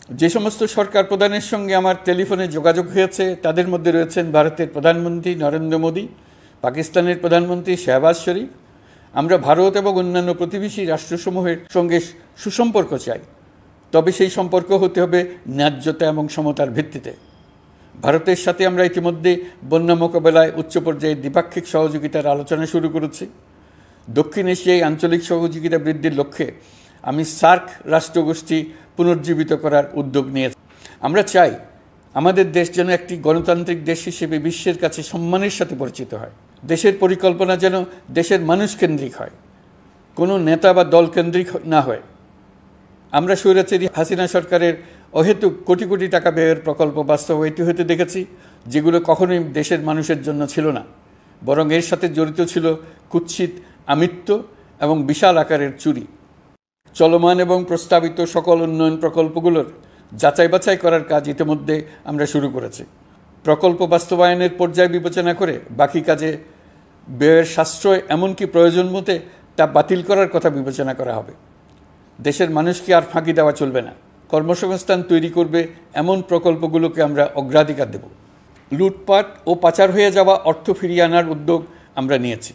যে সমস্ত সরকার প্রধানের সঙ্গে আমার টেলিফোনে যোগাযোগ হয়েছে তাদের মধ্যে রয়েছেন ভারতের প্রধানমন্ত্রী নরেন্দ্র মোদী, পাকিস্তানের প্রধানমন্ত্রী শাহবাজ শরীফ। আমরা ভারত এবং অন্যান্য প্রতিবেশী রাষ্ট্রসমূহের সঙ্গে সুসম্পর্ক চাই, তবে সেই সম্পর্ক হতে হবে ন্যায্যতা এবং সমতার ভিত্তিতে। ভারতের সাথে আমরা ইতিমধ্যে বন্যা মোকাবেলায় উচ্চ পর্যায়ে দ্বিপাক্ষিক সহযোগিতার আলোচনা শুরু করেছি। দক্ষিণ এশিয়ায় আঞ্চলিক সহযোগিতা বৃদ্ধির লক্ষ্যে আমি সার্ক রাষ্ট্রগোষ্ঠী পুনর্জীবিত করার উদ্যোগ নিয়েছি। আমরা চাই আমাদের দেশ যেন একটি গণতান্ত্রিক দেশ হিসেবে বিশ্বের কাছে সম্মানের সাথে পরিচিত হয়। দেশের পরিকল্পনা যেন দেশের মানুষ কেন্দ্রিক হয়, কোনো নেতা বা দল কেন্দ্রিক না হয়। আমরা স্বৈরাচারী হাসিনা সরকারের অহেতুক কোটি কোটি টাকা ব্যয়ের প্রকল্প বাস্তবায়িত হতে দেখেছি, যেগুলো কখনোই দেশের মানুষের জন্য ছিল না, বরং এর সাথে জড়িত ছিল কুৎসিত আমিত্ব এবং বিশাল আকারের চুরি। চলমান এবং প্রস্তাবিত সকল উন্নয়ন প্রকল্পগুলোর যাচাই বাছাই করার কাজ ইতিমধ্যে আমরা শুরু করেছি। প্রকল্প বাস্তবায়নের পর্যায় বিবেচনা করে বাকি কাজে ব্যয়ের সাশ্রয় এমনকি প্রয়োজন মতে তা বাতিল করার কথা বিবেচনা করা হবে। দেশের মানুষকে আর ফাঁকি দেওয়া চলবে না। কর্মসংস্থান তৈরি করবে এমন প্রকল্পগুলোকে আমরা অগ্রাধিকার দেব। লুটপাট ও পাচার হয়ে যাওয়া অর্থ ফিরিয়ে আনার উদ্যোগ আমরা নিয়েছি।